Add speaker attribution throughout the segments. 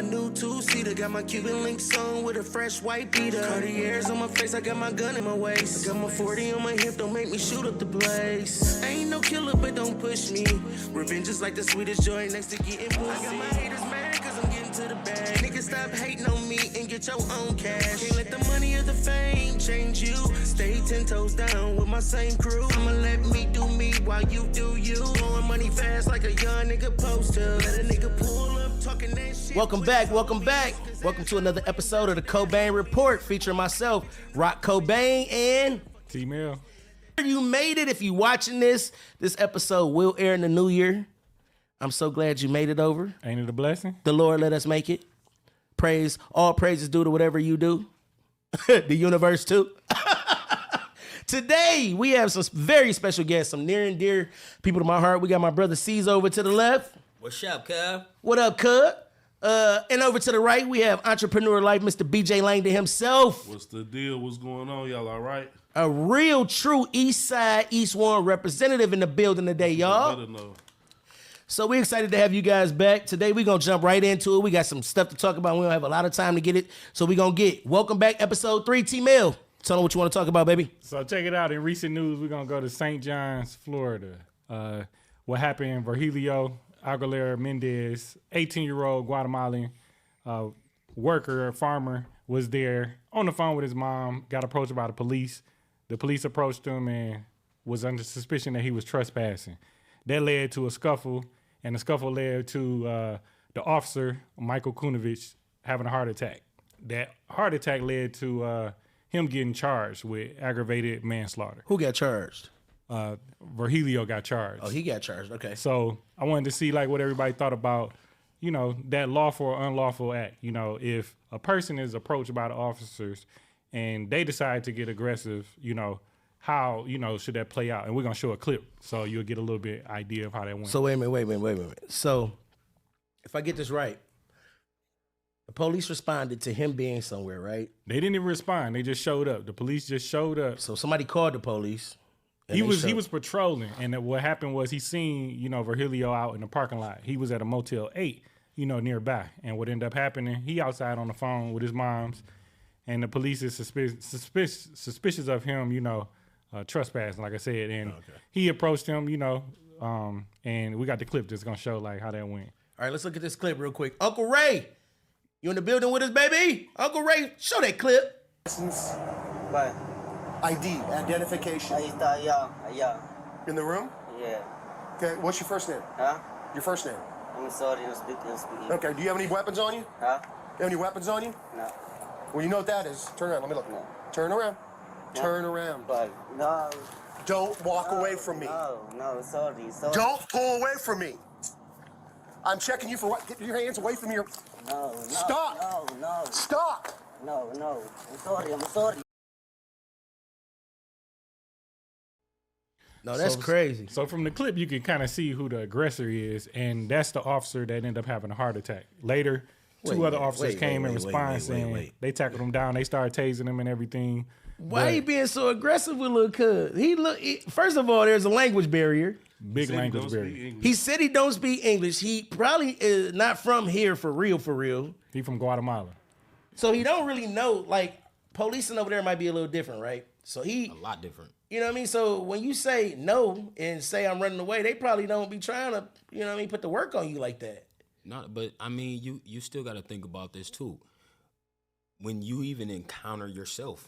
Speaker 1: my new two-seater. Got my Cuban links on with a fresh white beater. Cartiers on my face, I got my gun in my waist. I got my 40 on my hip, don't make me shoot up the place. I ain't no killer, but don't push me. Revenge is like the sweetest joy next to getting pussy. I got my haters mad, cause I'm getting to the bag. Niggas stop hating on me and get your own cash. Can't let the money or the fame change you. Stay 10 toes down with my same crew. I'ma let me do me while you do you. Blowing money fast like a young nigga post to. Let a nigga pull up talking that shit.
Speaker 2: Welcome back. Welcome to another episode of the Cobain Report featuring myself, Rock Cobain, and
Speaker 3: Tramell.
Speaker 2: You made it. If you watching this episode will air in the new year. I'm so glad you made it over.
Speaker 3: Ain't it a blessing?
Speaker 2: The Lord let us make it. All praises due to whatever you do. The universe too. Today, we have some very special guests, some near and dear people to my heart. We got my brother C's over to the left.
Speaker 4: What's up, cuz?
Speaker 2: What up, cuz? And over to the right, we have entrepreneur life, Mr. BJ Langdon himself.
Speaker 5: What's the deal? What's going on? Y'all all right?
Speaker 2: A real, true East Side, East Warren representative in the building today, y'all.
Speaker 5: Better know.
Speaker 2: So we're excited to have you guys back. Today, we're going to jump right into it. We got some stuff to talk about. We don't have a lot of time to get it, so we're going to get welcome back, episode 3, Tramell. Tell them what you want to talk about, baby.
Speaker 3: So check it out. In recent news, we're going to go to St. John's, Florida. What happened in Virgilio, Aguilar, Mendez, 18-year-old Guatemalan worker, farmer, was there on the phone with his mom, got approached by the police. The police approached him and was under suspicion that he was trespassing. That led to a scuffle, and the scuffle led to the officer, Michael Kunovich, having a heart attack. That heart attack led to him getting charged with aggravated manslaughter.
Speaker 2: Who got charged?
Speaker 3: Virgilio got charged.
Speaker 2: Oh, he got charged. Okay.
Speaker 3: So I wanted to see like what everybody thought about, that lawful or unlawful act. If a person is approached by the officers and they decide to get aggressive, how, should that play out? And we're going to show a clip so you'll get a little bit idea of how that went.
Speaker 2: So wait a minute. So if I get this right, the police responded to him being somewhere, right?
Speaker 3: They didn't even respond. They just showed up. The police just showed up.
Speaker 2: So somebody called the police.
Speaker 3: He was patrolling, and what happened was he seen, Virgilio out in the parking lot. He was at a Motel 8, nearby. And what ended up happening, he outside on the phone with his moms, and the police is suspicious of him, trespassing, like I said. And he approached him, and we got the clip that's going to show like how that went.
Speaker 2: All right, let's look at this clip real quick. Uncle Ray, you in the building with us, baby? Uncle Ray, show that clip.
Speaker 6: What?
Speaker 7: ID, identification.
Speaker 6: Yeah.
Speaker 7: In the room?
Speaker 6: Yeah.
Speaker 7: Okay, what's your first name?
Speaker 6: Huh?
Speaker 7: Your first name?
Speaker 6: I'm sorry, I'm speaking.
Speaker 7: Okay, do you have any weapons on you?
Speaker 6: Huh?
Speaker 7: You have any weapons on you?
Speaker 6: No.
Speaker 7: Well, you know what that is. Turn around, let me look.
Speaker 6: No.
Speaker 7: Turn around.
Speaker 6: No.
Speaker 7: Turn around.
Speaker 6: But no.
Speaker 7: Don't walk away from me.
Speaker 6: No, sorry.
Speaker 7: Don't pull away from me. I'm checking you for what? Get your hands away from your...
Speaker 6: No.
Speaker 7: Stop.
Speaker 6: No.
Speaker 7: Stop.
Speaker 6: No. I'm sorry.
Speaker 2: No, that's crazy.
Speaker 3: So from the clip, you can kind of see who the aggressor is, and that's the officer that ended up having a heart attack. Later, two other officers came in response, and they tackled him down. They started tasing him and everything.
Speaker 2: Why he being so aggressive with little cuz? First of all, there's a language barrier.
Speaker 3: Big language barrier.
Speaker 2: He said he don't speak English. He probably is not from here for real.
Speaker 3: He from Guatemala.
Speaker 2: So he don't really know, like, policing over there might be a little different, right? So
Speaker 4: A lot different.
Speaker 2: You know what I mean? So when you say no and say I'm running away, they probably don't be trying to, put the work on you like that.
Speaker 4: But I mean, you still got to think about this too. When you even encounter yourself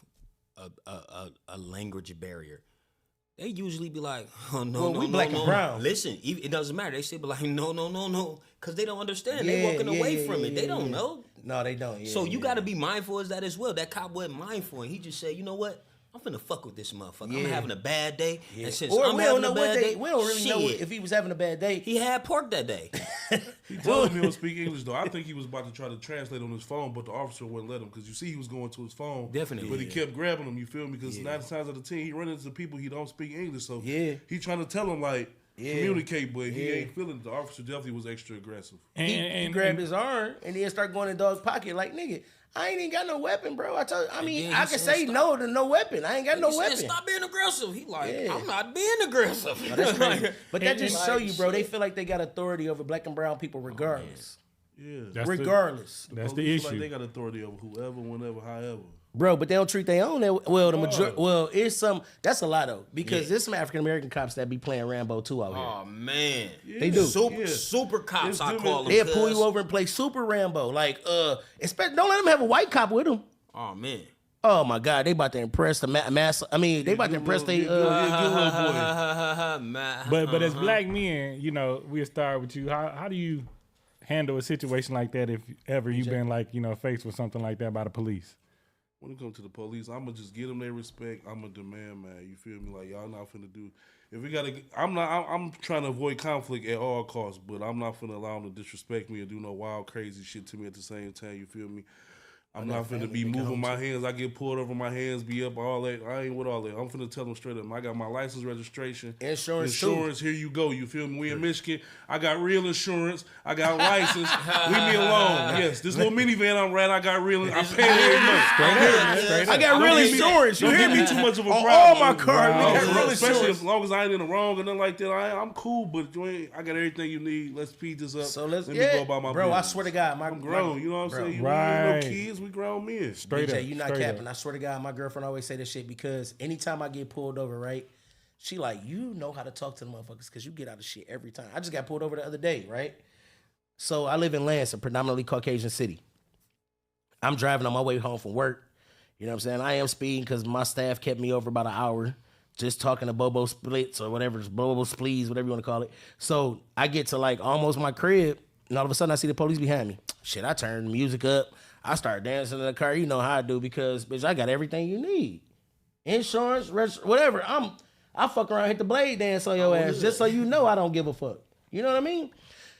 Speaker 4: a language barrier, they usually be like, oh, no,
Speaker 2: well, we black and brown.
Speaker 4: Listen, it doesn't matter. They say, but like, no, because they don't understand. They walking away from it. They don't know.
Speaker 2: No, they don't.
Speaker 4: So you got to be mindful of that as well. That cop wasn't mindful, and he just said, you know what? I'm finna fuck with this motherfucker. I'm having a bad day.
Speaker 2: Yeah.
Speaker 4: And since
Speaker 2: or
Speaker 4: I'm having a bad day,
Speaker 2: we don't really know if he was having a bad day.
Speaker 4: He had pork that day.
Speaker 5: He told him he don't speak English, though. I think he was about to try to translate on his phone, but the officer wouldn't let him because you see he was going to his phone.
Speaker 4: Definitely.
Speaker 5: But he kept grabbing him, you feel me? Because 9 times out of 10, he run into people he don't speak English. So he trying to tell him, like, communicate, but he ain't feeling it. The officer definitely was extra aggressive.
Speaker 2: He grabbed his arm and then start going in dog's pocket like, nigga, I ain't even got no weapon, bro. I can say no to no weapon. I ain't got no weapon.
Speaker 4: Stop being aggressive. He like, I'm not being aggressive.
Speaker 2: No, that's crazy. But that just show you, bro, they feel like they got authority over black and brown people regardless.
Speaker 5: Yeah.
Speaker 2: Regardless.
Speaker 3: That's the
Speaker 5: Police
Speaker 3: issue.
Speaker 5: Like they got authority over whoever, whenever, however.
Speaker 2: Bro, but they don't treat their own. Well, the majority. Well, it's some. That's a lot though, because there's some African American cops that be playing Rambo too out here.
Speaker 4: Oh man,
Speaker 2: They do.
Speaker 4: Super cops.
Speaker 5: It's
Speaker 4: I
Speaker 5: them
Speaker 4: call them.
Speaker 2: They'll pull you over and play Super Rambo. Like, don't let them have a white cop with them.
Speaker 4: Oh man.
Speaker 2: Oh my God, they about to impress the mass. I mean, they about to impress they.
Speaker 3: But as black men, you know, we'll start with you. How do you handle a situation like that if ever you've been like, you know, faced with something like that by the police?
Speaker 5: When it comes to the police, I'ma just give them their respect. I'ma demand, man. You feel me? Like y'all not finna do. If we gotta, I'm trying to avoid conflict at all costs, but I'm not finna allow them to disrespect me or do no wild, crazy shit to me at the same time. You feel me? I'm not finna be moving my hands. I get pulled over, my hands be up, all that. I ain't with all that. I'm finna tell them straight up. I got my license, registration,
Speaker 2: Insurance,
Speaker 5: here you go. You feel me? We in Michigan. I got real insurance. I got license. Leave me alone. Yes, this little minivan I'm riding, I got real. I pay every month.
Speaker 2: I got real insurance. You
Speaker 5: Don't
Speaker 2: hear
Speaker 5: give
Speaker 2: me?
Speaker 5: me too much of a
Speaker 2: On
Speaker 5: problem.
Speaker 2: all my cars,
Speaker 5: Wow.
Speaker 2: we got real
Speaker 5: Especially
Speaker 2: insurance.
Speaker 5: as long as I ain't in the wrong or nothing like that. I'm cool, but I got everything you need. Let's speed this up.
Speaker 2: So
Speaker 5: Let me go about my
Speaker 2: bro.
Speaker 5: business.
Speaker 2: I swear to God,
Speaker 5: I'm grown. You know what I'm saying? You
Speaker 3: Right.
Speaker 5: ain't no kids. We grown men.
Speaker 3: Straight
Speaker 2: BJ,
Speaker 3: up.
Speaker 2: you not
Speaker 3: straight
Speaker 2: capping.
Speaker 3: up.
Speaker 2: I swear to God, my girlfriend always say this shit because anytime I get pulled over, right? She like, you know how to talk to the motherfuckers because you get out of shit every time. I just got pulled over the other day, right? So I live in Lansing, predominantly Caucasian city. I'm driving on my way home from work. You know what I'm saying? I am speeding because my staff kept me over about an hour just talking to Bobo Splits or whatever, Bobo Splees, whatever you want to call it. So I get to like almost my crib and all of a sudden I see the police behind me. Shit, I turn the music up. I start dancing in the car. You know how I do because, bitch, I got everything you need. Insurance, whatever. I fuck around, hit the blade dance on your ass just so you know I don't give a fuck. You know what I mean?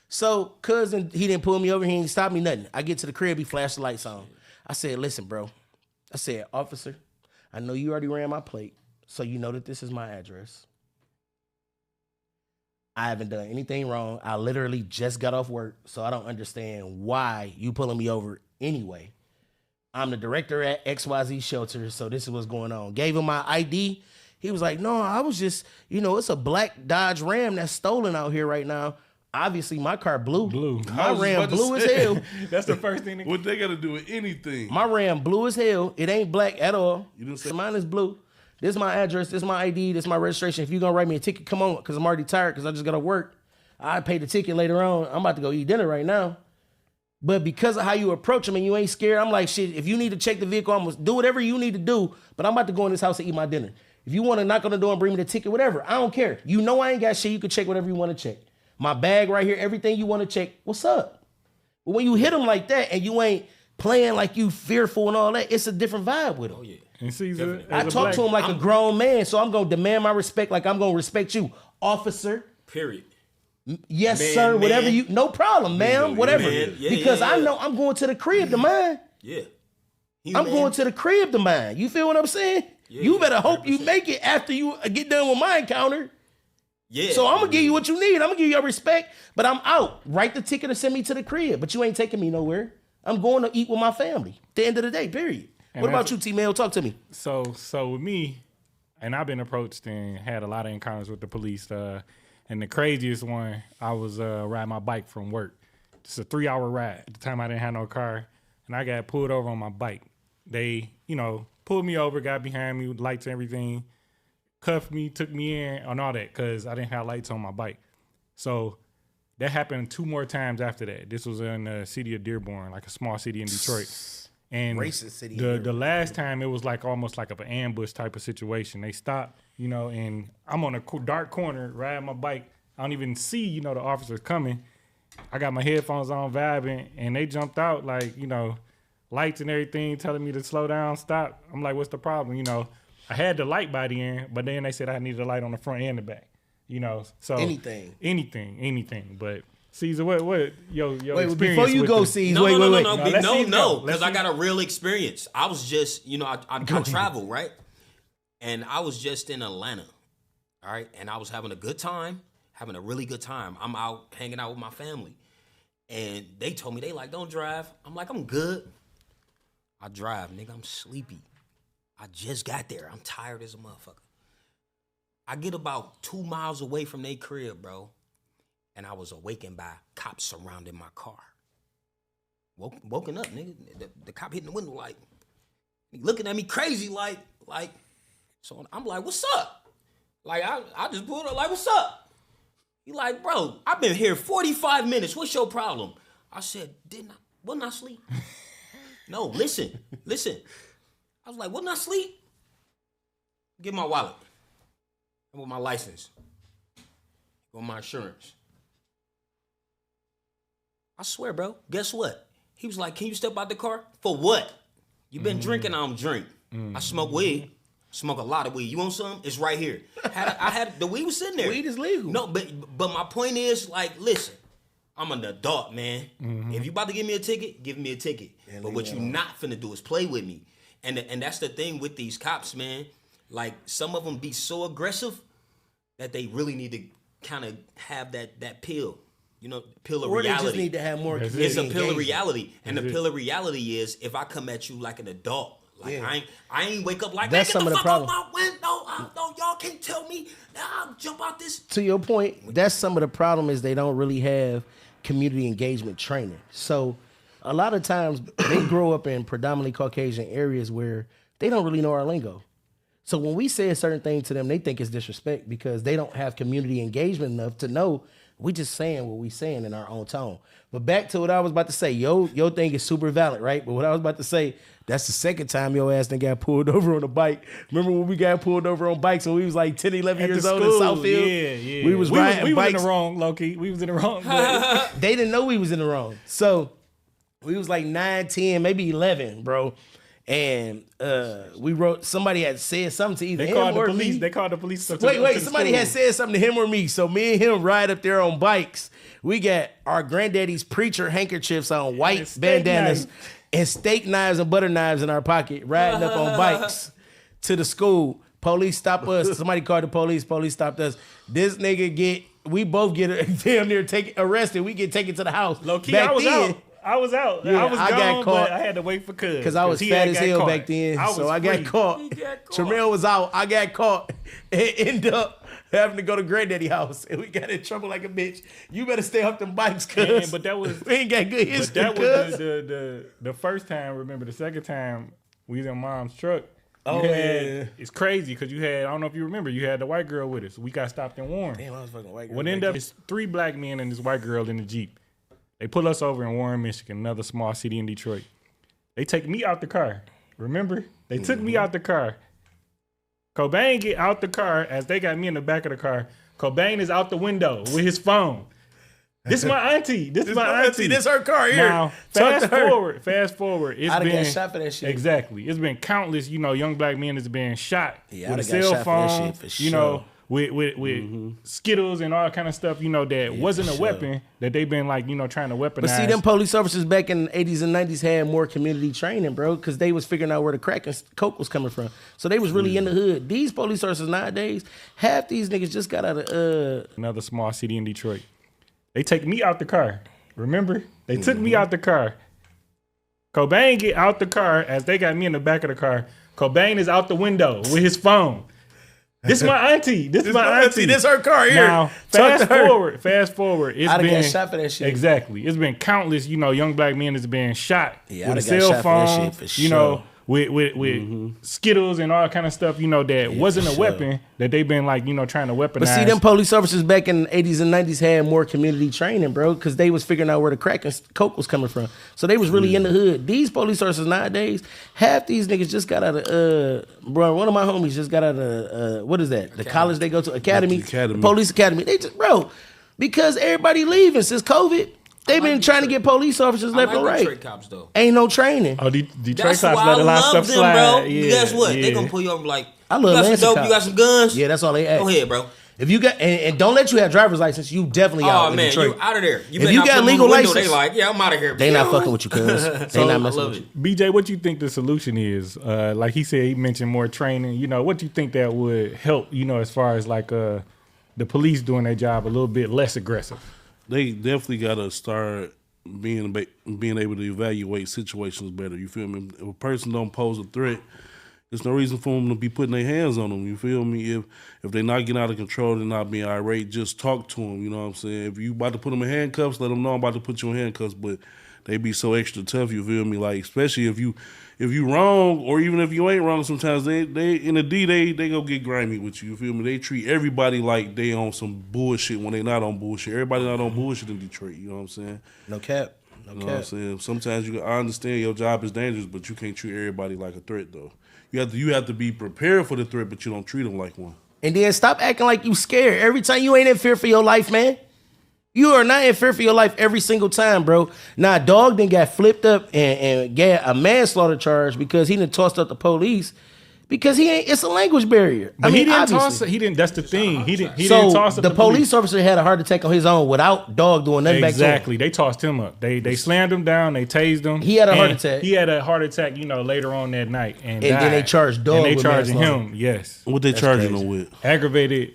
Speaker 2: So, cousin, he didn't pull me over. He didn't stop me, nothing. I get to the crib, he flashed the lights on. I said, listen, bro. I said, officer, I know you already ran my plate, so you know that this is my address. I haven't done anything wrong. I literally just got off work, so I don't understand why you pulling me over anyway. I'm the director at XYZ Shelter, so this is what's going on. Gave him my ID. He was like, no, I was just, it's a black Dodge Ram that's stolen out here right now. Obviously, my car blue.
Speaker 5: I
Speaker 2: My
Speaker 5: was
Speaker 2: Ram
Speaker 5: about to
Speaker 2: blue as
Speaker 5: say.
Speaker 2: hell.
Speaker 3: That's the first thing.
Speaker 5: What they got to do with anything?
Speaker 2: My Ram blue as hell. It ain't black at all.
Speaker 5: You didn't say-
Speaker 2: Mine is blue. This is my address. This is my ID. This is my registration. If you're going to write me a ticket, come on, because I'm already tired because I just got to work. I pay the ticket later on. I'm about to go eat dinner right now. But because of how you approach them and you ain't scared, I'm like, shit, if you need to check the vehicle, I'm going to do whatever you need to do, but I'm about to go in this house and eat my dinner. If you want to knock on the door and bring me the ticket, whatever, I don't care. You know I ain't got shit. You can check whatever you want to check. My bag right here, everything you want to check, what's up? But when you hit them like that and you ain't playing like you fearful and all that, it's a different vibe with them.
Speaker 4: Oh yeah.
Speaker 3: And Caesar,
Speaker 2: I talk to him like a grown man, so I'm going to demand my respect like I'm going to respect you. Officer,
Speaker 4: Period.
Speaker 2: yes,
Speaker 4: Man,
Speaker 2: sir, whatever
Speaker 4: man.
Speaker 2: you, no problem, ma'am, whatever.
Speaker 4: Man, yeah,
Speaker 2: because
Speaker 4: yeah,
Speaker 2: I
Speaker 4: yeah.
Speaker 2: know I'm going to the crib to mine.
Speaker 4: Yeah.
Speaker 2: I'm going to the crib to mine. You feel what I'm saying?
Speaker 4: Yeah,
Speaker 2: You better hope
Speaker 4: 100%.
Speaker 2: you make it after you get done with my encounter.
Speaker 4: Yeah.
Speaker 2: So I'm going to give you what you need. I'm going to give you your respect, but I'm out. Write the ticket or send me to the crib, but you ain't taking me nowhere. I'm going to eat with my family. At the end of the day, period.
Speaker 3: And
Speaker 2: What about
Speaker 3: that's-
Speaker 2: you, T-Mail? Talk to me.
Speaker 3: So with me, and I've been approached and had a lot of encounters with the police. And the craziest one, I was riding my bike from work. It's a 3-hour ride. At the time, I didn't have no car, and I got pulled over on my bike. They, pulled me over, got behind me with lights and everything, cuffed me, took me in, and all that, because I didn't have lights on my bike. So that happened 2 more times after that. This was in the city of Dearborn, like a small city in Detroit. And
Speaker 2: Racist city.
Speaker 3: the last time it was like almost like an ambush type of situation. They stopped, and I'm on a dark corner riding my bike. I don't even see, the officers coming. I got my headphones on vibing, and they jumped out like, lights and everything telling me to slow down, stop. I'm like, what's the problem? I had the light by the end, but then they said I needed a light on the front and the back. So anything. But Caesar, what your
Speaker 2: Wait,
Speaker 3: experience
Speaker 2: before you
Speaker 3: with
Speaker 2: go,
Speaker 3: the-
Speaker 2: Caesar,
Speaker 4: No,
Speaker 2: wait.
Speaker 3: let's see it go. Let's
Speaker 4: because I
Speaker 3: see-
Speaker 4: got a real experience. I was just, I travel, right? And I was just in Atlanta, all right? And I was having a good time, having a really good time. I'm out hanging out with my family. And they told me, they like, don't drive. I'm like, I'm good. I drive, nigga, I'm sleepy. I just got there. I'm tired as a motherfucker. I get about 2 miles away from their crib, bro. And I was awakened by cops surrounding my car. woken up, nigga. The cop hitting the window like, he looking at me crazy like. So I'm like, what's up? Like I just pulled up like, what's up? He like, bro, I've been here 45 minutes. What's your problem? I said, wasn't I asleep? No, listen. I was like, wasn't I asleep? Get my wallet. With my license. With my insurance. I swear, bro. Guess what? He was like, can you step out the car? For what? You been drinking, I don't drink. I smoke weed. Smoke a lot of weed. You want some? It's right here. I had the weed was sitting there.
Speaker 2: Weed is legal.
Speaker 4: No, but my point is, like, listen, I'm an adult, man. If you about to give me a ticket, give me a ticket. But what you not finna do is play with me. And that's the thing with these cops, man. Like, some of them be so aggressive that they really need to kind of have that pill. You know, pill of
Speaker 2: or
Speaker 4: reality.
Speaker 2: They just need to have more.
Speaker 4: It's a pill of
Speaker 2: engagement.
Speaker 4: reality, and the pill of reality is if I come at you like an adult, like I ain't wake up like
Speaker 2: That's
Speaker 4: man,
Speaker 2: some
Speaker 4: get
Speaker 2: of
Speaker 4: the
Speaker 2: the
Speaker 4: fuck
Speaker 2: problem.
Speaker 4: out my window. No, y'all can't tell me. I'll jump out this.
Speaker 2: To your point, that's some of the problem is they don't really have community engagement training. So a lot of times they grow up in predominantly Caucasian areas where they don't really know our lingo. So when we say a certain thing to them, they think it's disrespect because they don't have community engagement enough to know we just saying what we saying in our own tone. But back to what I was about to say, your thing is super valid, right? But what I was about to say, that's the second time your ass done got pulled over on a bike. Remember when we got pulled over on bikes when we was like 10, 11 years old in Southfield?
Speaker 3: Yeah.
Speaker 2: We was riding
Speaker 3: we
Speaker 2: bikes.
Speaker 3: was in the wrong, low-key. We was in the wrong. But
Speaker 2: They didn't know we was in the wrong. So we was like 9, 10, maybe 11, bro. And we wrote, somebody had said something to either
Speaker 3: they
Speaker 2: him
Speaker 3: called the
Speaker 2: or
Speaker 3: police.
Speaker 2: me.
Speaker 3: They called the police.
Speaker 2: Wait, somebody had said something to him or me. So me and him ride up there on bikes. We got our granddaddy's preacher handkerchiefs on, white bandanas, and steak knives and butter knives in our pocket, riding up on bikes to the school. Police stop us. Somebody called the police. Police stopped us. This nigga we both get damn near arrested. We get taken to the house.
Speaker 3: Low key,
Speaker 2: back
Speaker 3: I was
Speaker 2: then,
Speaker 3: out. I was out.
Speaker 2: Yeah,
Speaker 3: I was
Speaker 2: I
Speaker 3: gone,
Speaker 2: got caught.
Speaker 3: but I had to wait for Cuz.
Speaker 2: because I was fat as hell back then. So I got caught. Tramell was out. I got caught and ended up having to go to granddaddy house. And we got in trouble like a bitch. You better stay off them bikes, cuz.
Speaker 3: But that was
Speaker 2: we ain't got good history,
Speaker 3: But that was the first time. Remember, the second time we was in Mom's truck. It's crazy because you had, I don't know if you remember, you had the white girl with us. We got stopped in Warren.
Speaker 2: Damn, I was fucking white girl.
Speaker 3: What ended up is 3 black men and this white girl in the Jeep. They pull us over in Warren, Michigan, another small city in Detroit. They take me out the car. Remember? They took me out the car. Cobain get out the car as they got me in the back of the car. Cobain is out the window with his phone. This is my auntie. This is my auntie.
Speaker 2: This her car here.
Speaker 3: Now, fast forward. It's
Speaker 2: I'd have
Speaker 3: been
Speaker 2: got shot for that shit.
Speaker 3: Exactly. It's been countless, young black men that's been shot
Speaker 2: Yeah,
Speaker 3: with a
Speaker 2: I'd have got
Speaker 3: cell
Speaker 2: shot for that
Speaker 3: phone,
Speaker 2: shit for sure.
Speaker 3: with Skittles and all kind of stuff, that wasn't a weapon that they've been trying to weaponize.
Speaker 2: But see, them police officers back in the 80s and 90s had more community training, bro, because they was figuring out where the crack and coke was coming from. So they was really in the hood. These police officers nowadays, half these niggas just got out of
Speaker 3: Another small city in Detroit. They take me out the car. Remember? They took me out the car. Cobain get out the car as they got me in the back of the car. Cobain is out the window with his phone. This is my auntie. This is my auntie.
Speaker 2: This her car here.
Speaker 3: Now, fast forward. It's
Speaker 2: I'd have
Speaker 3: been
Speaker 2: got shot for that shit.
Speaker 3: Exactly. It's been countless, young black men that's been shot
Speaker 2: Yeah,
Speaker 3: with a
Speaker 2: I'd have got
Speaker 3: cell
Speaker 2: shot for that
Speaker 3: phone,
Speaker 2: shit for sure.
Speaker 3: with Skittles and all kind of stuff, that wasn't a weapon that they've been trying to weaponize.
Speaker 2: But see, them police officers back in the 80s and 90s had more community training, bro, because they was figuring out where the crack and coke was coming from. So they was really in the hood. These police officers nowadays, half these niggas just got out of, bro, one of my homies just got out of, what is that? The college they go to, academy,
Speaker 5: Academy.
Speaker 2: police academy. They just, bro, because everybody leaving since COVID, they've been trying to get police officers left and right.
Speaker 4: Detroit cops though.
Speaker 2: Ain't no training.
Speaker 3: Oh, Detroit
Speaker 4: That's
Speaker 3: cops
Speaker 4: why
Speaker 3: let
Speaker 4: I
Speaker 3: a lot of
Speaker 4: love
Speaker 3: stuff
Speaker 4: them,
Speaker 3: slide.
Speaker 4: bro.
Speaker 3: Yeah,
Speaker 4: Guess what?
Speaker 3: yeah.
Speaker 4: They gonna pull you over like,
Speaker 2: I
Speaker 4: you
Speaker 2: love
Speaker 4: got some
Speaker 2: Lansing
Speaker 4: dope,
Speaker 2: cops.
Speaker 4: you got some guns?
Speaker 2: Yeah, that's all they ask.
Speaker 4: Go ahead, bro.
Speaker 2: If you got and don't let you have driver's license, you definitely out
Speaker 4: Oh
Speaker 2: in
Speaker 4: man,
Speaker 2: Detroit.
Speaker 4: you out of there. You
Speaker 2: If
Speaker 4: better
Speaker 2: you
Speaker 4: not
Speaker 2: got
Speaker 4: put 'em on
Speaker 2: legal
Speaker 4: the window.
Speaker 2: license,
Speaker 4: they like, yeah, I'm out of here.
Speaker 2: They not fucking with you, cuz. They not
Speaker 4: I
Speaker 2: messing
Speaker 4: love
Speaker 2: with
Speaker 4: it.
Speaker 2: you.
Speaker 3: BJ, what you think the solution is? Like he said, he mentioned more training. What do you think that would help? As far as like the police doing their job a little bit less aggressive.
Speaker 5: They definitely got to start being able to evaluate situations better. You feel me? If a person don't pose a threat, there's no reason for them to be putting their hands on them. You feel me? If they're not getting out of control, they're not being irate, just talk to them. You know what I'm saying? If you about to put them in handcuffs, let them know I'm about to put you in handcuffs. But they be so extra tough. You feel me? Like especially if you wrong or even if you ain't wrong, sometimes they in the D they go get grimy with you. You feel me? They treat everybody like they on some bullshit when they not on bullshit. Everybody not on bullshit in Detroit. You know what I'm saying?
Speaker 2: No cap. No
Speaker 5: You
Speaker 2: cap.
Speaker 5: know what I'm saying? Sometimes I understand your job is dangerous, but you can't treat everybody like a threat though. You have to be prepared for the threat, but you don't treat them like one.
Speaker 2: And then stop acting like you scared. Every time you ain't in fear for your life, man. You are not in fear for your life every single time, bro. Now, dog then got flipped up and got a manslaughter charge because he done tossed up the police because it's a language barrier.
Speaker 3: But he didn't toss it. He didn't. That's the thing. He didn't toss up
Speaker 2: the police officer had a heart attack on his own without dog doing nothing back to him.
Speaker 3: Exactly. They tossed him up. They slammed him down. They tased him.
Speaker 2: He had a heart attack.
Speaker 3: He had a heart attack, later on that night. And
Speaker 2: then they charged dog
Speaker 3: And they
Speaker 2: with
Speaker 3: charging
Speaker 2: manslaughter.
Speaker 3: him, yes.
Speaker 5: What they charging him with?
Speaker 3: Aggravated,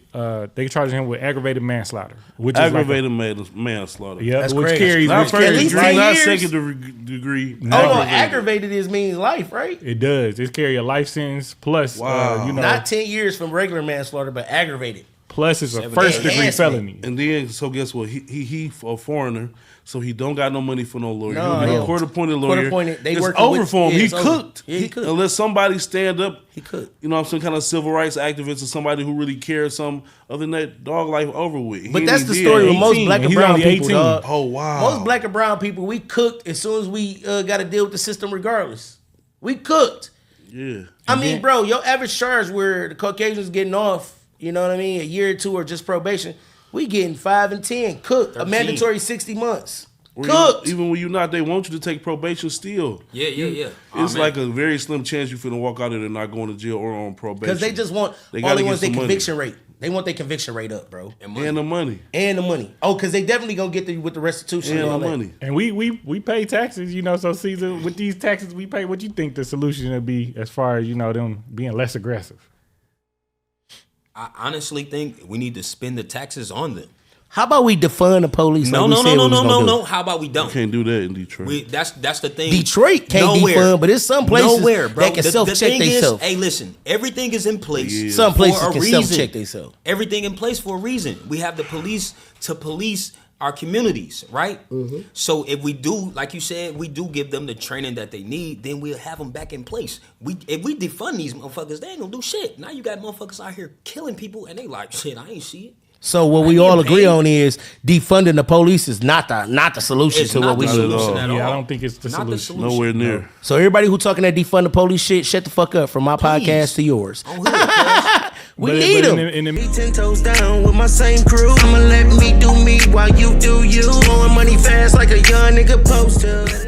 Speaker 3: they charging him with aggravated manslaughter. Which
Speaker 5: Aggravated manslaughter.
Speaker 3: Yeah,
Speaker 2: That's
Speaker 3: which
Speaker 2: crazy.
Speaker 3: carries...
Speaker 5: Not
Speaker 3: which
Speaker 5: first
Speaker 3: carries-
Speaker 5: degree,
Speaker 2: 10
Speaker 5: not
Speaker 2: years?
Speaker 5: second degree.
Speaker 2: Oh, no, aggravated is means life, right?
Speaker 3: It does. It carry a life sentence plus,
Speaker 5: Wow.
Speaker 2: Not 10 years from regular manslaughter, but aggravated.
Speaker 3: plus it's a first degree
Speaker 2: Enhancement.
Speaker 3: felony.
Speaker 5: And then, so guess what? He a foreigner, so he don't got no money for no lawyer.
Speaker 2: No,
Speaker 5: He'll be
Speaker 2: yeah.
Speaker 5: a court-appointed lawyer.
Speaker 2: Court-appointed. They
Speaker 5: It's
Speaker 2: working
Speaker 5: over
Speaker 2: with-
Speaker 5: for him.
Speaker 2: yeah,
Speaker 5: He
Speaker 2: it's over.
Speaker 5: cooked.
Speaker 2: Yeah, he cooked.
Speaker 5: Unless somebody stand up,
Speaker 2: He could.
Speaker 5: some kind of civil rights activist or somebody who really cares something. Other than that, dog life over with. He
Speaker 2: But
Speaker 5: ain't
Speaker 2: that's the
Speaker 5: even
Speaker 2: story
Speaker 5: did.
Speaker 2: with most
Speaker 3: 18,
Speaker 2: black and
Speaker 3: he's
Speaker 2: brown
Speaker 3: only
Speaker 2: people,
Speaker 3: 18.
Speaker 2: dog.
Speaker 5: Oh wow.
Speaker 2: Most black and brown people, we cooked as soon as we got to deal with the system regardless. We cooked.
Speaker 5: Yeah.
Speaker 2: I mean, bro, your average charge where the Caucasians getting off, you know what I mean, a year or two or just probation, we getting 5 and 10 cooked.
Speaker 4: 13.
Speaker 2: A mandatory 60 months.
Speaker 5: Or
Speaker 2: Cooked.
Speaker 5: Even when you're not, they want you to take probation still.
Speaker 4: Yeah.
Speaker 5: It's like a very slim chance you finna walk out of there not going to jail or on probation.
Speaker 2: Because they just want,
Speaker 5: They
Speaker 2: all
Speaker 5: gotta
Speaker 2: they
Speaker 5: get
Speaker 2: want is their
Speaker 5: some money.
Speaker 2: conviction rate. They want their conviction rate up, bro.
Speaker 5: And the money.
Speaker 2: And the money. Oh, because they definitely going to get you with the restitution
Speaker 5: And
Speaker 2: and all
Speaker 5: the
Speaker 2: that.
Speaker 5: money.
Speaker 3: And we pay taxes, so Caesar, with these taxes we pay, what you think the solution would be as far as, them being less aggressive?
Speaker 4: I honestly think we need to spend the taxes on them.
Speaker 2: How about we defund the police?
Speaker 4: No. How about we don't?
Speaker 5: You can't do that in Detroit.
Speaker 4: That's the thing.
Speaker 2: Detroit can't defund, but it's some places
Speaker 4: Nowhere, bro.
Speaker 2: that can self-check
Speaker 4: thing is,
Speaker 2: themselves.
Speaker 4: Hey, listen, everything is in place.
Speaker 5: Yeah.
Speaker 2: Some places
Speaker 4: for a
Speaker 2: can
Speaker 4: reason.
Speaker 2: self-check themselves.
Speaker 4: Everything in place for a reason. We have the police to police our communities, right?
Speaker 2: Mm-hmm.
Speaker 4: So if we do, like you said, we do give them the training that they need, then we'll have them back in place. If we defund these motherfuckers, they ain't gonna do shit. Now you got motherfuckers out here killing people, and they like, shit, I ain't see it.
Speaker 2: So what we all agree on is defunding the police is not the solution
Speaker 4: It's
Speaker 2: to
Speaker 4: not
Speaker 2: what we
Speaker 4: the
Speaker 2: do.
Speaker 4: solution at all.
Speaker 3: Yeah, I don't think it's the
Speaker 4: Not
Speaker 3: solution.
Speaker 5: Nowhere near.
Speaker 2: So everybody who talking that defund the police shit, shut the fuck up from my podcast to yours.
Speaker 4: On hood, cuz.
Speaker 2: We need them.
Speaker 3: In the,
Speaker 1: Me 10 toes down with my same crew. I'ma let me do me while you do you. Blowing money fast like a young nigga post to.